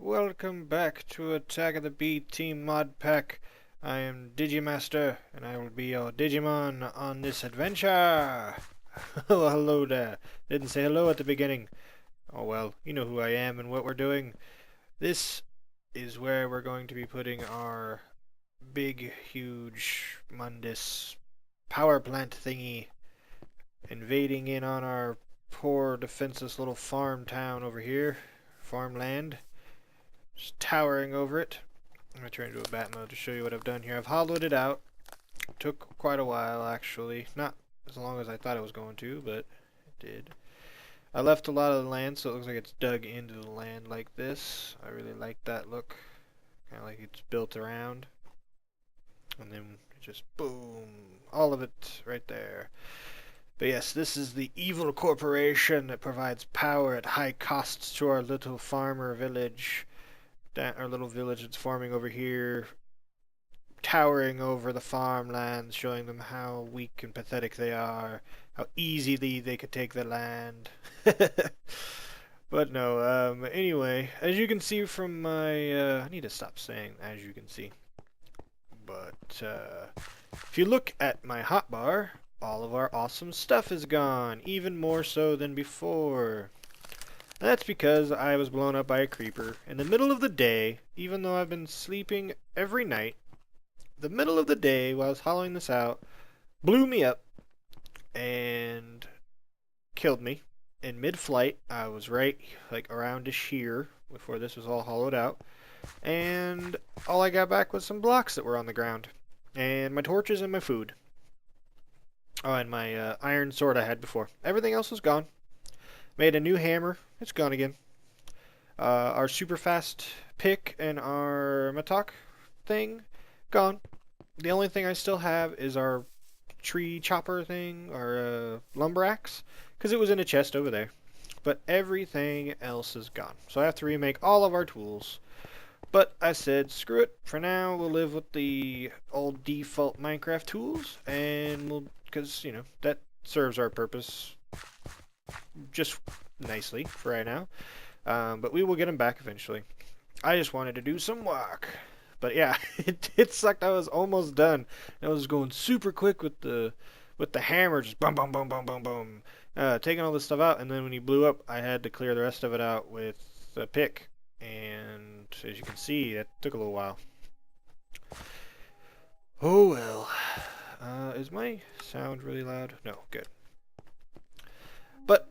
welcome back to Attack of the B Team Mod Pack. I am Digimaster, and I will be your Digimon on this adventure. Oh, hello there. Didn't say hello at the beginning. Oh well, you know who I am and what we're doing. This is where we're going to be putting our big, huge Mundus power plant thingy, invading in on our poor, defenseless little farm town over here. Farmland. Just towering over it. I'm going to turn into a bat mode to show you what I've done here. I've hollowed it out. Took quite a while, actually. Not as long as I thought it was going to, but it did. I left a lot of the land, so it looks like it's dug into the land like this. I really like that look. Kind of like it's built around. And then just boom. All of it right there. But yes, this is the evil corporation that provides power at high costs to our little farmer village. Our little village that's forming over here, towering over the farmlands, showing them how weak and pathetic they are, how easily they could take the land. But no, anyway, as you can see from my, I need to stop saying as you can see. But, if you look at my hotbar, all of our awesome stuff is gone, even more so than before. That's because I was blown up by a creeper in the middle of the day, even though I've been sleeping every night. The middle of the day, while I was hollowing this out, blew me up and killed me in mid-flight. I was right, like, around here before this was all hollowed out. And all I got back was some blocks that were on the ground. And my torches and my food. Oh, and my iron sword I had before. Everything else was gone. Made a new hammer. It's gone again. Our super fast pick and our mattock thing, gone. The only thing I still have is our tree chopper thing, our lumber axe, because it was in a chest over there. But everything else is gone. So I have to remake all of our tools. But I said, screw it. For now, we'll live with the old default Minecraft tools, and we'll, because, you know, that serves our purpose just nicely for right now, but we will get them back eventually. I just wanted to do some work, but yeah, it sucked. I was almost done. I was going super quick with the hammer, just boom, boom, boom, boom, boom, boom, taking all this stuff out, and then when he blew up, I had to clear the rest of it out with the pick, and as you can see, it took a little while. Oh well. Is my sound really loud? No, good. But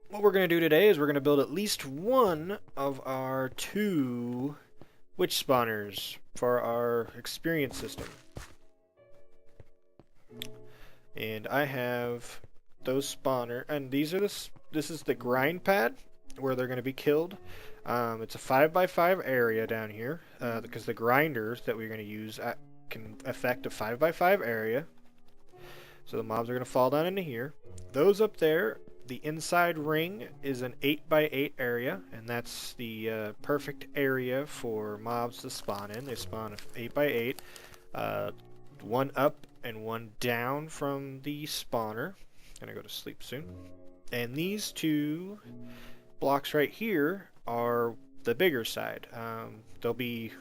what we're going to do today is we're going to build at least one of our 2 witch spawners for our experience system. And I have those spawner, and these are this is the grind pad where they're going to be killed. It's a 5x5 area down here because the grinders that we're going to use can affect a 5x5 area. So the mobs are going to fall down into here. Those up there, the inside ring is an 8x8 area, and that's the perfect area for mobs to spawn in. They spawn 8x8, one up and one down from the spawner. Gonna go to sleep soon. And these 2 blocks right here are the bigger side. There'll be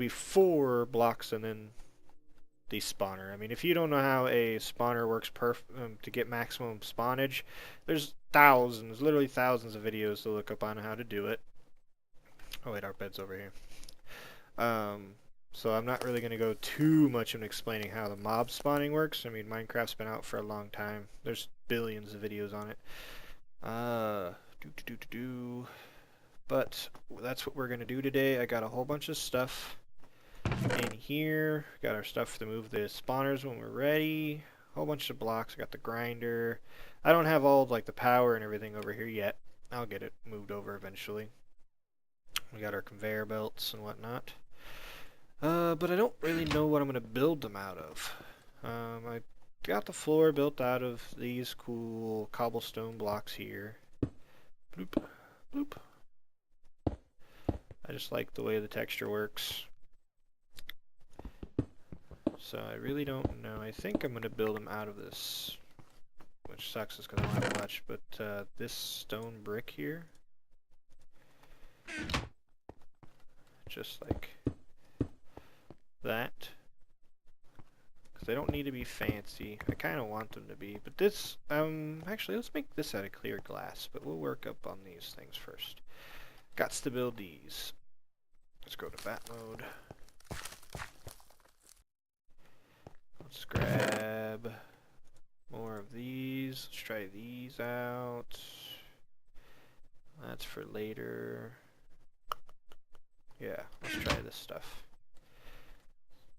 4 blocks and then the spawner. I mean, if you don't know how a spawner works to get maximum spawnage, there's thousands, literally thousands of videos to look up on how to do it. Oh wait, our bed's over here. So I'm not really going to go too much in explaining how the mob spawning works. I mean, Minecraft's been out for a long time. There's billions of videos on it. But that's what we're going to do today. I got a whole bunch of stuff in here. Got our stuff to move the spawners when we're ready. Whole bunch of blocks. I got the grinder. I don't have all like the power and everything over here yet. I'll get it moved over eventually. We got our conveyor belts and whatnot. But I don't really know what I'm going to build them out of. I got the floor built out of these cool cobblestone blocks here. Bloop, bloop. I just like the way the texture works. So I really don't know. I think I'm going to build them out of this, which sucks because I don't have much, but this stone brick here. just like that. Because they don't need to be fancy. I kind of want them to be. But this, actually, let's make this out of clear glass. But we'll work up on these things first. Gots to build these. Let's go to bat mode. Let's grab more of these. Let's try these out. That's for later. Yeah, let's try this stuff.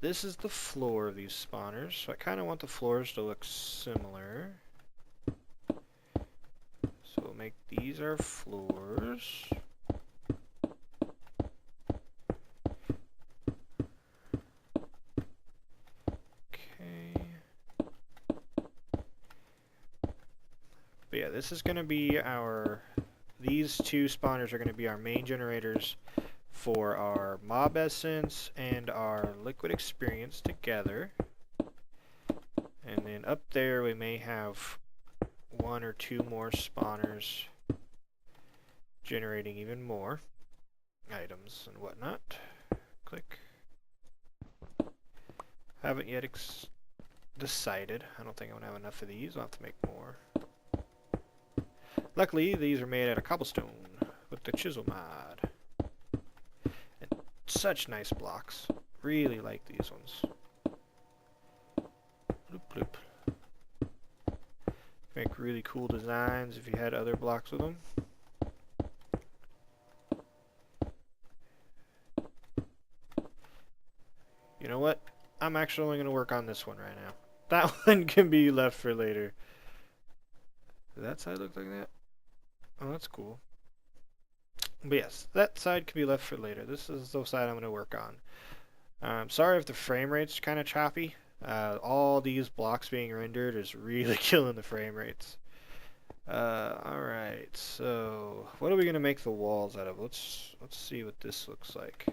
This is the floor of these spawners, so I kind of want the floors to look similar. So we'll make these our floors. Okay. But yeah, this is going to be our... These two spawners are going to be our main generators for our mob essence and our liquid experience together. And then up there we may have one or two more spawners generating even more items and whatnot. Click. Haven't yet decided. I don't think I'm going to have enough of these. I'll have to make more. Luckily, these are made out of cobblestone with the chisel mod. And such nice blocks. Really like these ones. Bloop, bloop. Make really cool designs if you had other blocks with them. You know what? I'm actually only going to work on this one right now. That one can be left for later. Does that side look like that? Oh, that's cool. But yes, that side can be left for later. This is the side I'm going to work on. Sorry if the frame rate's kind of choppy. All these blocks being rendered is really killing the frame rates. Alright, so what are we going to make the walls out of? Let's see what this looks like.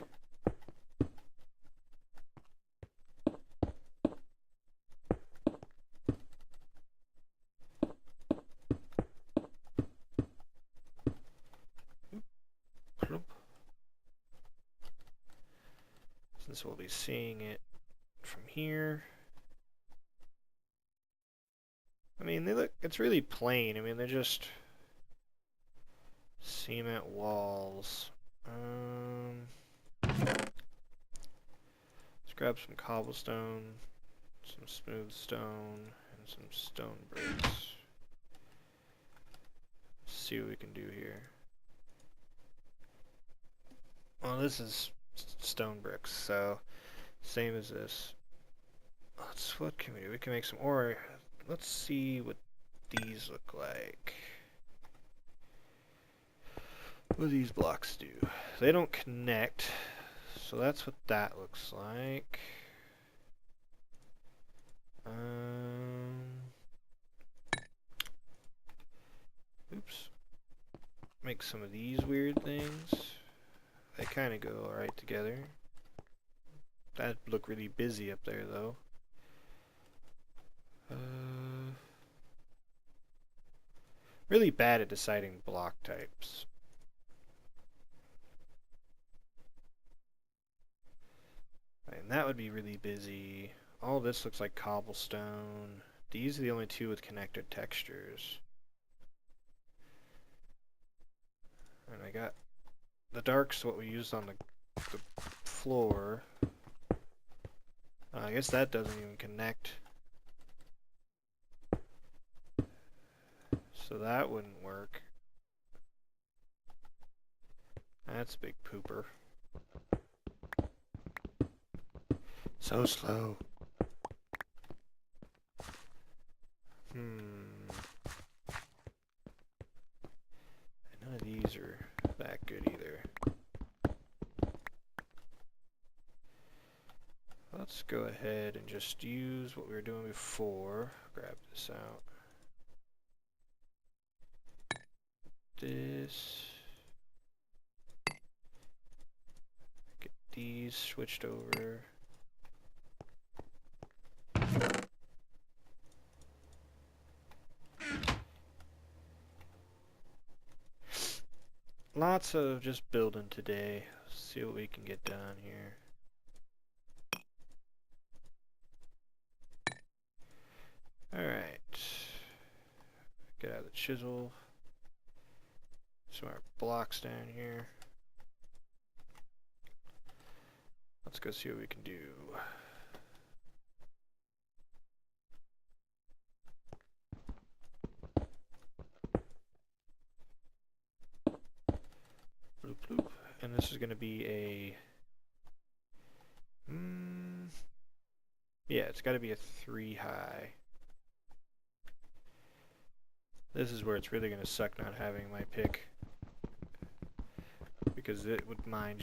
Since we'll be seeing it from here. I mean, they look, it's really plain. I mean, they're just cement walls. Let's grab some cobblestone, some smooth stone, and some stone bricks. See what we can do here. Well, this is stone bricks, so same as this. What can we do? We can make some ore. Let's see what these look like. What do these blocks do? They don't connect, so that's what that looks like. Oops. Make some of these weird things. They kind of go alright together. That look really busy up there, though. Really bad at deciding block types. And that would be really busy. All this looks like cobblestone. These are the only two with connected textures. And I got the dark's what we used on the floor. I guess that doesn't even connect. So that wouldn't work. That's a big pooper. So slow. And none of these are that good either. Let's go ahead and just use what we were doing before. Grab this out. This. Get these switched over. lots of just building today. See what we can get done here. Alright. Get out of the chisel. Some more blocks down here. Let's go see what we can do. Bloop bloop. And this is going to be a... yeah, it's got to be a 3 high. This is where it's really going to suck not having my pick. Because it would mine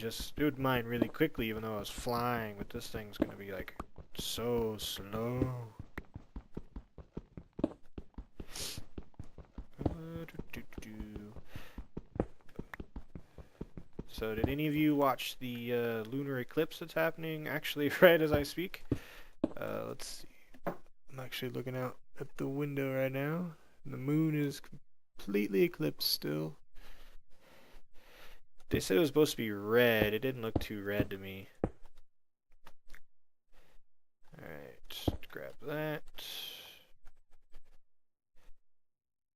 really quickly even though I was flying, but this thing's going to be like so slow. So did any of you watch the lunar eclipse that's happening actually right as I speak? Let's see. I'm actually looking out at the window right now. And the moon is completely eclipsed still. They said it was supposed to be red. It didn't look too red to me. Alright, grab that.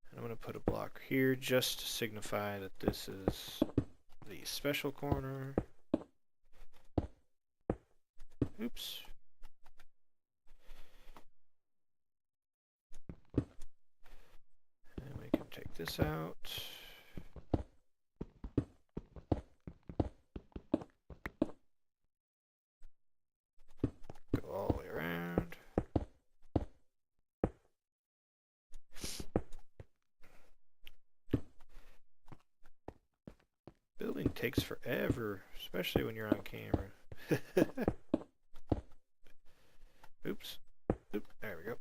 And I'm going to put a block here just to signify that this is the special corner. Oops. And we can take this out. Go all the way around. Building takes forever, especially when you're on camera. Oops. Oop, there we go.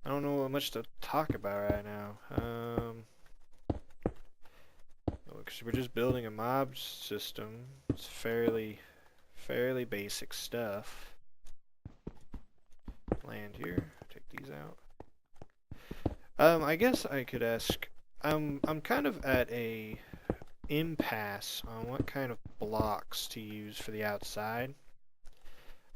I don't know much to talk about right now. Because we're just building a mob system. It's fairly basic stuff. Land here. Take these out. I guess I could ask. I'm kind of at a impasse on what kind of blocks to use for the outside.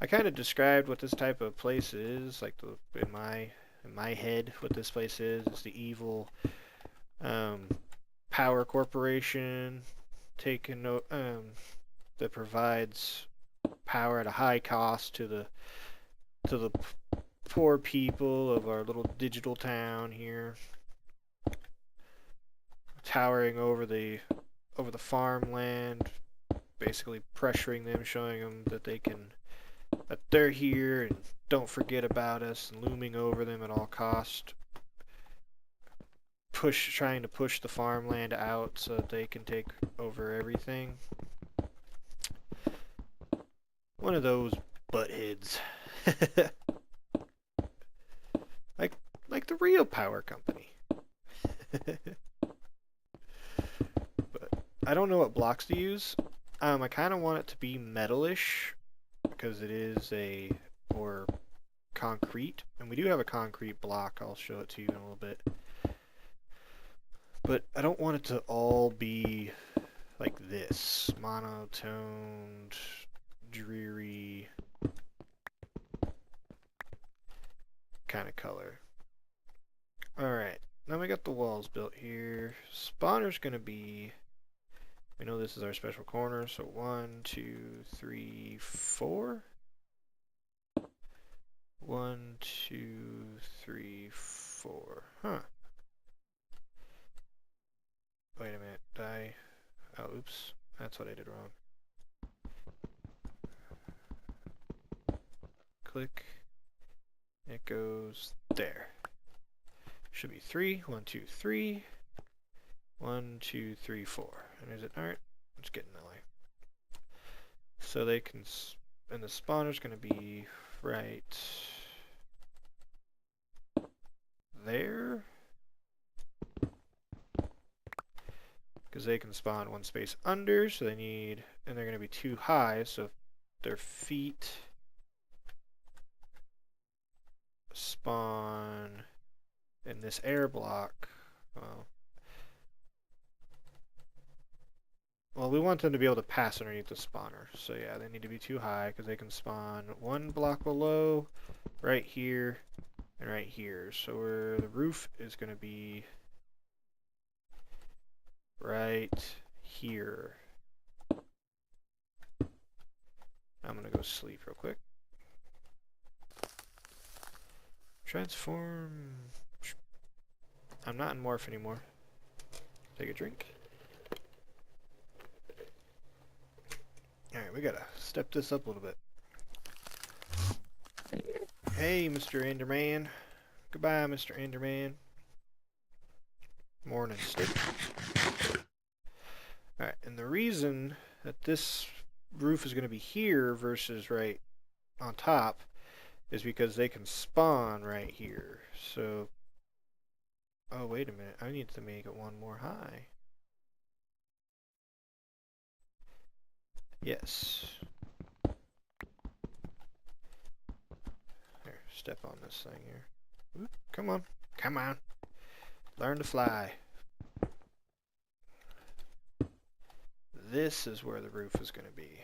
I kind of described what this type of place is, like in my head, what this place is the evil power corporation taking that provides power at a high cost to the poor people of our little digital town here, towering over the farmland, basically pressuring them, showing them that they're here and don't forget about us, and looming over them at all cost, trying to push the farmland out so that they can take over everything. One of those buttheads. like the real power company. But I don't know what blocks to use. I kind of want it to be metalish because it is or concrete, and we do have a concrete block. I'll show it to you in a little bit. But I don't want it to all be like this, monotoned, dreary kind of color. Alright, now we got the walls built here. Spawner's gonna be, we know this is our special corner, so 1, 2, 3, 4. 1, 2, 3, 4. Huh. Wait a minute, oh, oops, that's what I did wrong. Click. It goes there. Should be 3. 1, 2, 3. 1, 2, 3, 4. And is it? Alright, let's get in that way. So they can, and the spawner's going to be right there. Because they can spawn one space under, so they need, and they're going to be too high, so if their feet spawn in this air block, well, well, we want them to be able to pass underneath the spawner. So yeah, they need to be too high because they can spawn one block below, right here, and right here. So where the roof is going to be right here. I'm going to go sleep real quick. Transform. I'm not in morph anymore. Take a drink. Alright, we gotta step this up a little bit. Hey, Mr. Enderman. Goodbye, Mr. Enderman. Morning, stick. Alright, and the reason that this roof is going to be here versus right on top is because they can spawn right here. So, oh, wait a minute. I need to make it one more high. Yes. Here, step on this thing here. Oop, come on. Come on. Learn to fly. This is where the roof is going to be.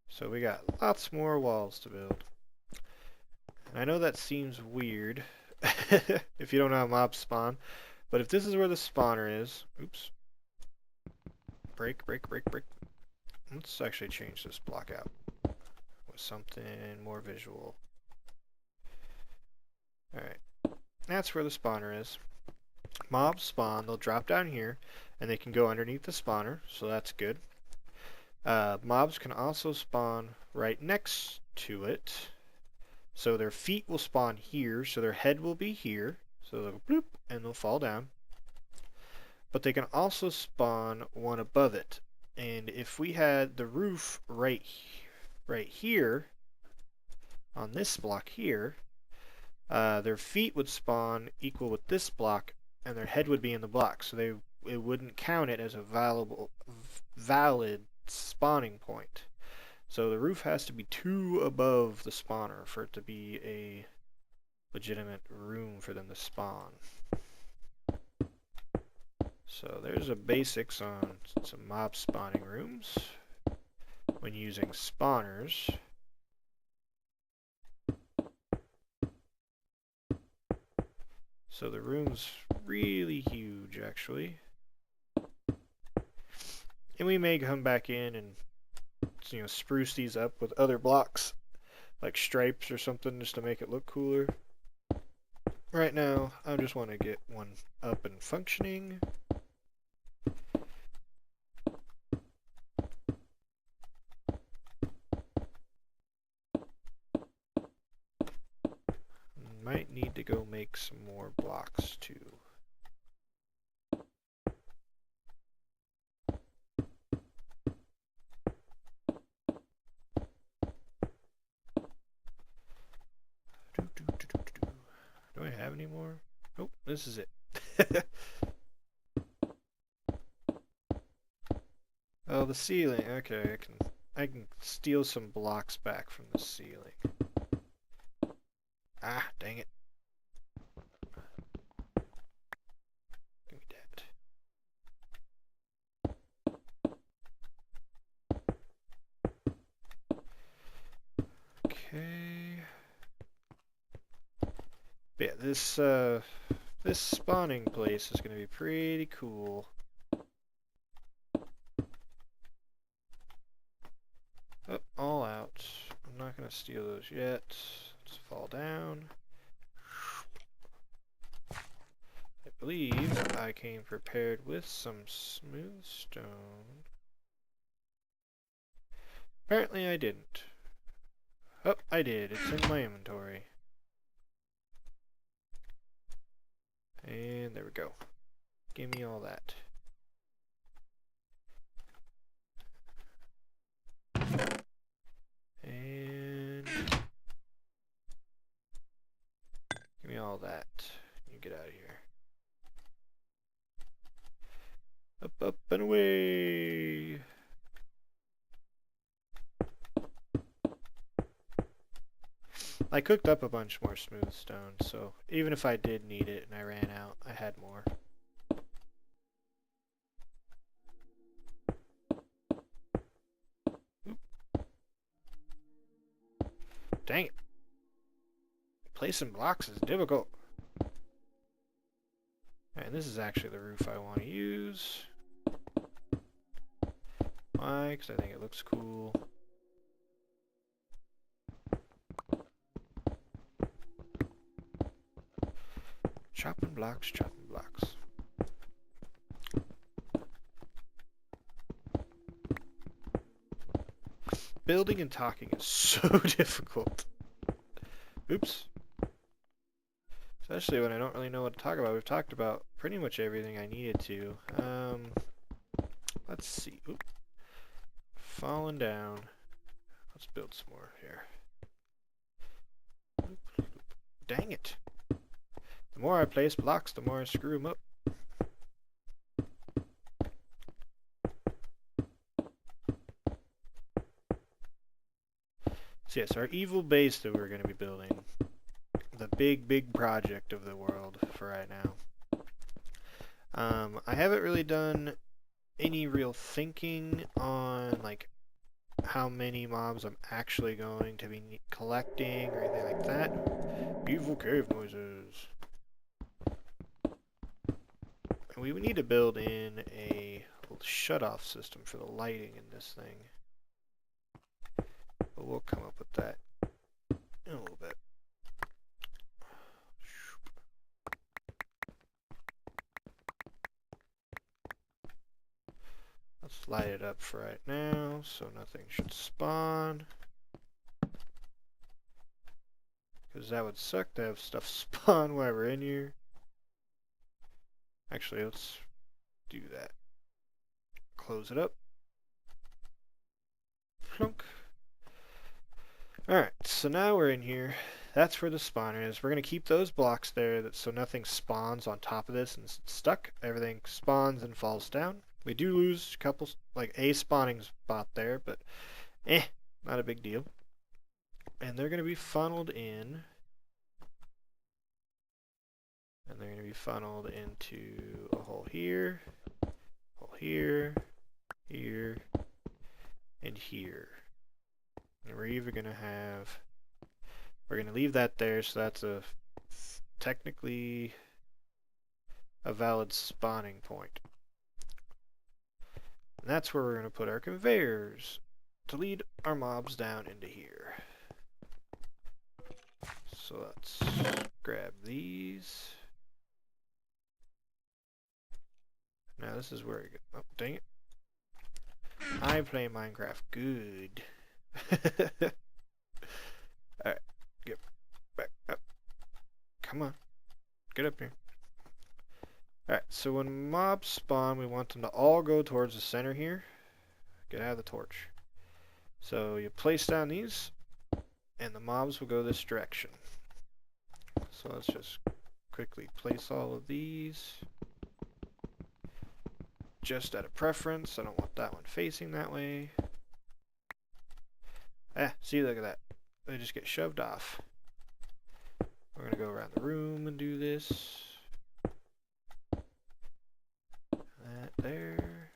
So we got lots more walls to build. And I know that seems weird if you don't know how mobs spawn, but if this is where the spawner is, oops. Break, break, break, break. Let's actually change this block out with something more visual. Alright, that's where the spawner is. Mobs spawn, they'll drop down here, and they can go underneath the spawner, so that's good. Mobs can also spawn right next to it, so their feet will spawn here, so their head will be here, so they'll go bloop, and they'll fall down. But they can also spawn one above it, and if we had the roof right here, on this block here, their feet would spawn equal with this block, and their head would be in the block, so it wouldn't count it as a valid spawning point. So the roof has to be 2 above the spawner for it to be a legitimate room for them to spawn. So there's the basics on some mob spawning rooms when using spawners. So the room's really huge, actually. And we may come back in and, you know, spruce these up with other blocks, like stripes or something, just to make it look cooler. Right now, I just want to get one up and functioning. Might need to go make some more blocks too. Do I have any more? Oh, this is it. Oh, the ceiling. Okay, I can steal some blocks back from the ceiling. Ah, dang it. Give me that. Okay. But yeah, this spawning place is going to be pretty cool. Oh, all out. I'm not going to steal those yet. Let's fall down. I believe I came prepared with some smooth stone. Apparently I didn't. Oh, I did. It's in my inventory. And there we go. Give me all that. And give me all that. You get out of here. Up, up, and away! I cooked up a bunch more smooth stone, so even if I did need it and I ran out, I had more. Dang it. Placing blocks is difficult. And this is actually the roof I want to use. Why? Because I think it looks cool. Chopping blocks, chopping blocks. Building and talking is so difficult. Oops. Especially when I don't really know what to talk about. We've talked about pretty much everything I needed to. Let's see. Oop. Falling down. Let's build some more here. Oop, oop. Dang it. The more I place blocks, the more I screw them up. So yes, our evil base that we're going to be building. The big project of the world for right now. I haven't really done any real thinking on like how many mobs I'm actually going to be collecting or anything like that. Beautiful cave noises. And we need to build in a shut-off system for the lighting in this thing. But we'll come up with that in a little bit. Let's light it up for right now, so nothing should spawn. Because that would suck to have stuff spawn while we're in here. Actually, let's do that. Close it up. Plunk. Alright, so now we're in here. That's where the spawner is. We're going to keep those blocks there so nothing spawns on top of this and it's stuck. Everything spawns and falls down. We do lose a couple, like a spawning spot there, but not a big deal. And they're going to be funneled in. And they're going to be funneled into a hole here, here, and here. And we're even going to have, we're going to leave that there, so that's a technically a valid spawning point. And that's where we're going to put our conveyors to lead our mobs down into here. So let's grab these. Now this is where we go. Oh, dang it. I play Minecraft good. Alright, get back up. Come on. Get up here. Alright, so when mobs spawn, we want them to all go towards the center here. Get out of the torch. So you place down these, and the mobs will go this direction. So let's just quickly place all of these. Just out of preference, I don't want that one facing that way. See, look at that. They just get shoved off. We're going to go around the room and do this. That there.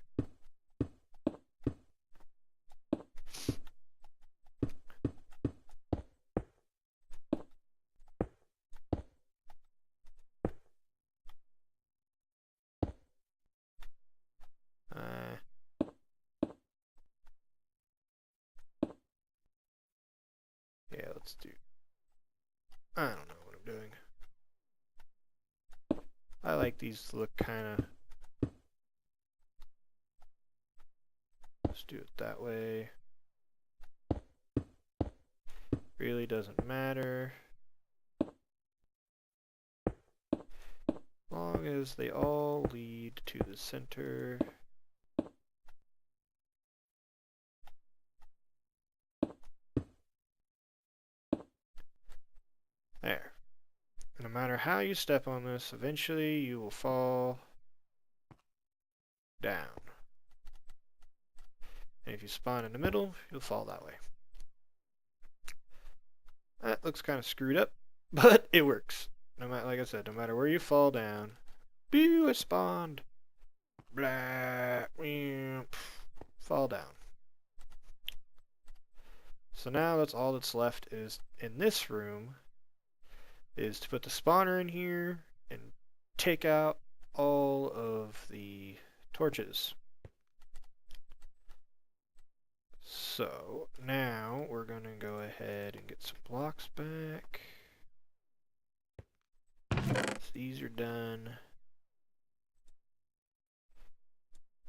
Yeah, let's do... I don't know what I'm doing. I like these to look kind of... Let's do it that way. Really doesn't matter. As long as they all lead to the center. There. No matter how you step on this, eventually you will fall down. And if you spawn in the middle, you'll fall that way. That looks kind of screwed up, but it works. No matter, like I said, no matter where you fall down, boo, it spawned. Blah, fall down. So now that's all that's left is in this room is to put the spawner in here and take out all of the torches. So now we're going to go ahead and get some blocks back. So these are done.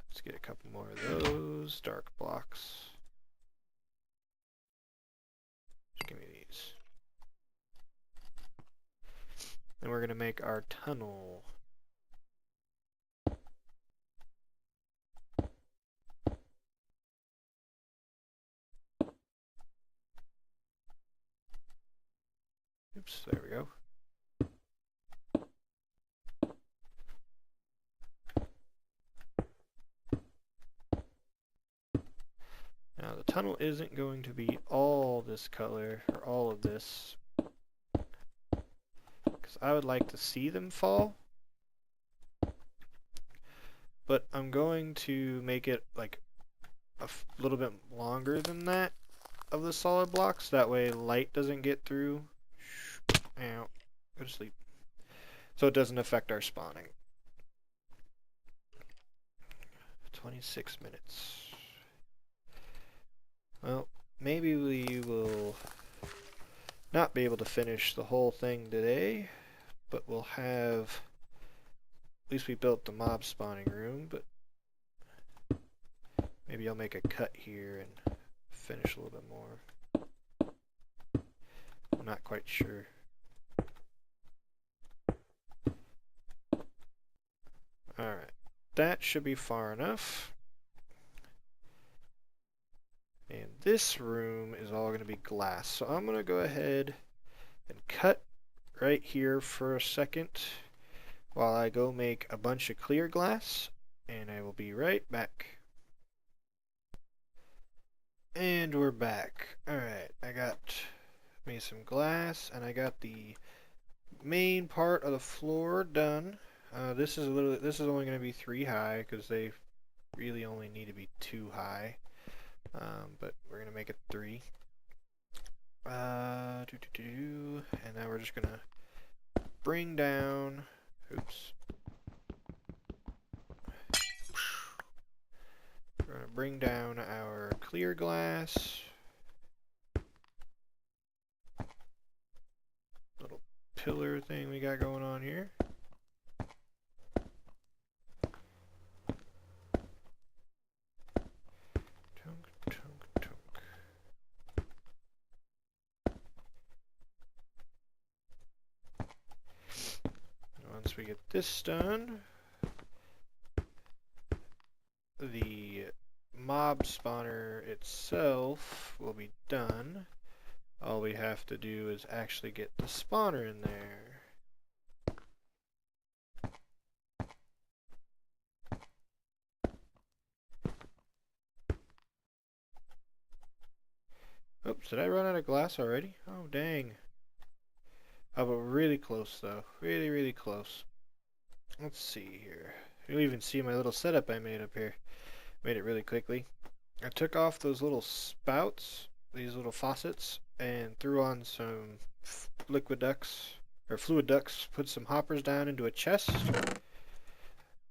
Let's get a couple more of those dark blocks. Just give me these. And we're going to make our tunnel. Oops, there we go. Now the tunnel isn't going to be all this color, or all of this, because I would like to see them fall. But I'm going to make it like a little bit longer than that of the solid blocks. That way light doesn't get through. Ow. Go to sleep. So it doesn't affect our spawning. 26 minutes. Well, maybe we will not be able to finish the whole thing today, but we'll have, at least we built the mob spawning room, but maybe I'll make a cut here and finish a little bit more. I'm not quite sure. Alright, that should be far enough. And this room is all going to be glass. So I'm going to go ahead and cut right here for a second while I go make a bunch of clear glass. And I will be right back. And we're back. Alright, I got me some glass and I got the main part of the floor done. This is only going to be 3 high because they really only need to be 2 high. But we're gonna make it 3. And now we're just gonna bring down. Oops. We're gonna bring down our clear glass. Little pillar thing we got going on here. Once we get this done, the mob spawner itself will be done. All we have to do is actually get the spawner in there. Oops, did I run out of glass already? Oh, dang. Oh, but really close, though. Really, really close. Let's see here. You'll even see my little setup I made up here. Made it really quickly. I took off those little spouts, these little faucets, and threw on some liquid ducts, or fluid ducts, put some hoppers down into a chest.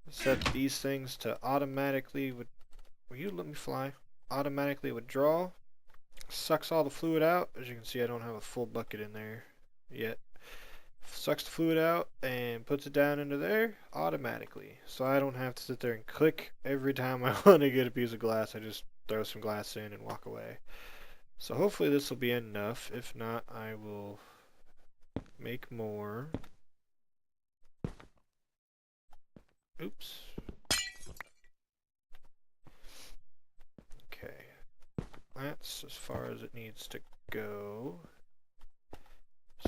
Set these things to automatically, will you let me fly? Automatically withdraw. Sucks all the fluid out. As you can see, I don't have a full bucket in there yet. Sucks the fluid out and puts it down into there automatically. So I don't have to sit there and click every time I want to get a piece of glass. I just throw some glass in and walk away. So hopefully this will be enough. If not, I will make more. Oops. Okay. That's as far as it needs to go.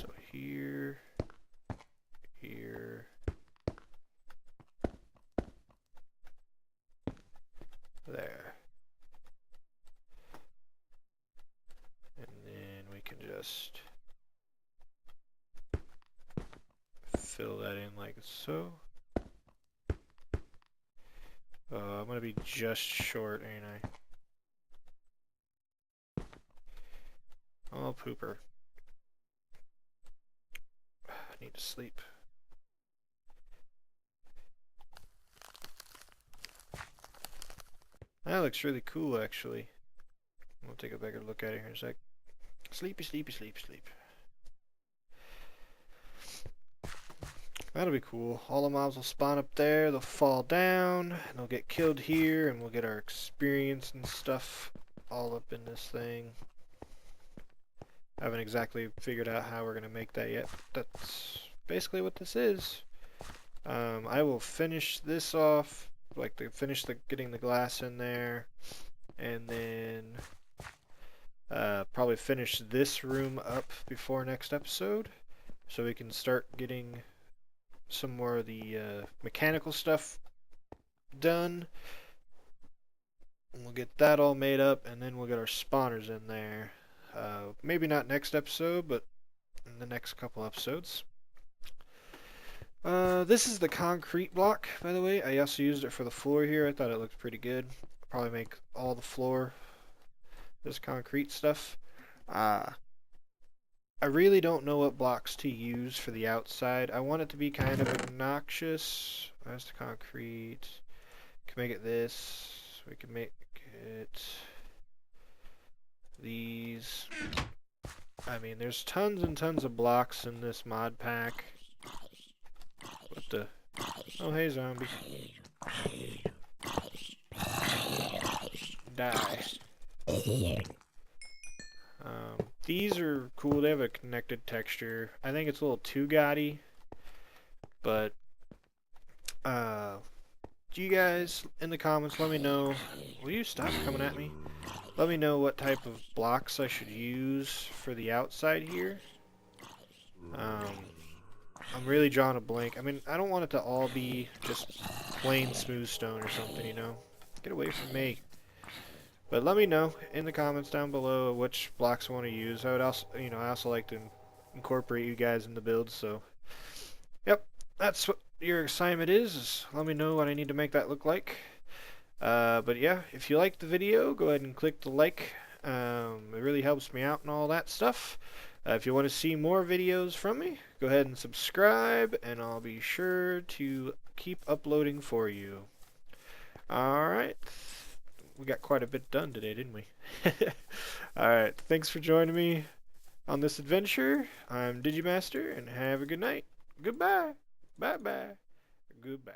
So here, here, there. And then we can just fill that in like so. I'm going to be just short, ain't I? Oh, pooper. I need to sleep. That looks really cool, actually. We'll take a better look at it here in a sec. Sleepy, sleepy, sleep, sleep. That'll be cool. All the mobs will spawn up there, they'll fall down, and they'll get killed here, and we'll get our experience and stuff all up in this thing. I haven't exactly figured out how we're going to make that yet. That's basically what this is. I will finish this off, like finish getting the glass in there, and then probably finish this room up before next episode, so we can start getting some more of the mechanical stuff done. And we'll get that all made up, and then we'll get our spawners in there. Maybe not next episode, but in the next couple episodes. This is the concrete block, by the way. I also used it for the floor here. I thought it looked pretty good. I'll probably make all the floor this concrete stuff. I really don't know what blocks to use for the outside. I want it to be kind of obnoxious. That's the concrete. Can make it this. We can make it these. I mean, there's tons and tons of blocks in this mod pack. What the? Oh, hey, zombie. Die. These are cool. They have a connected texture. I think it's a little too gaudy, but do you guys in the comments let me know? Will you stop coming at me? Let me know what type of blocks I should use for the outside here. I'm really drawing a blank. I mean, I don't want it to all be just plain smooth stone or something, you know? Get away from me. But let me know in the comments down below which blocks I want to use. I would also, I also like to incorporate you guys in the build. So, yep, that's what your assignment is let me know what I need to make that look like. But yeah, if you liked the video, go ahead and click the like. It really helps me out and all that stuff. If you want to see more videos from me, go ahead and subscribe, and I'll be sure to keep uploading for you. Alright. We got quite a bit done today, didn't we? Alright, thanks for joining me on this adventure. I'm Digimaster, and have a good night. Goodbye. Bye-bye. Goodbye.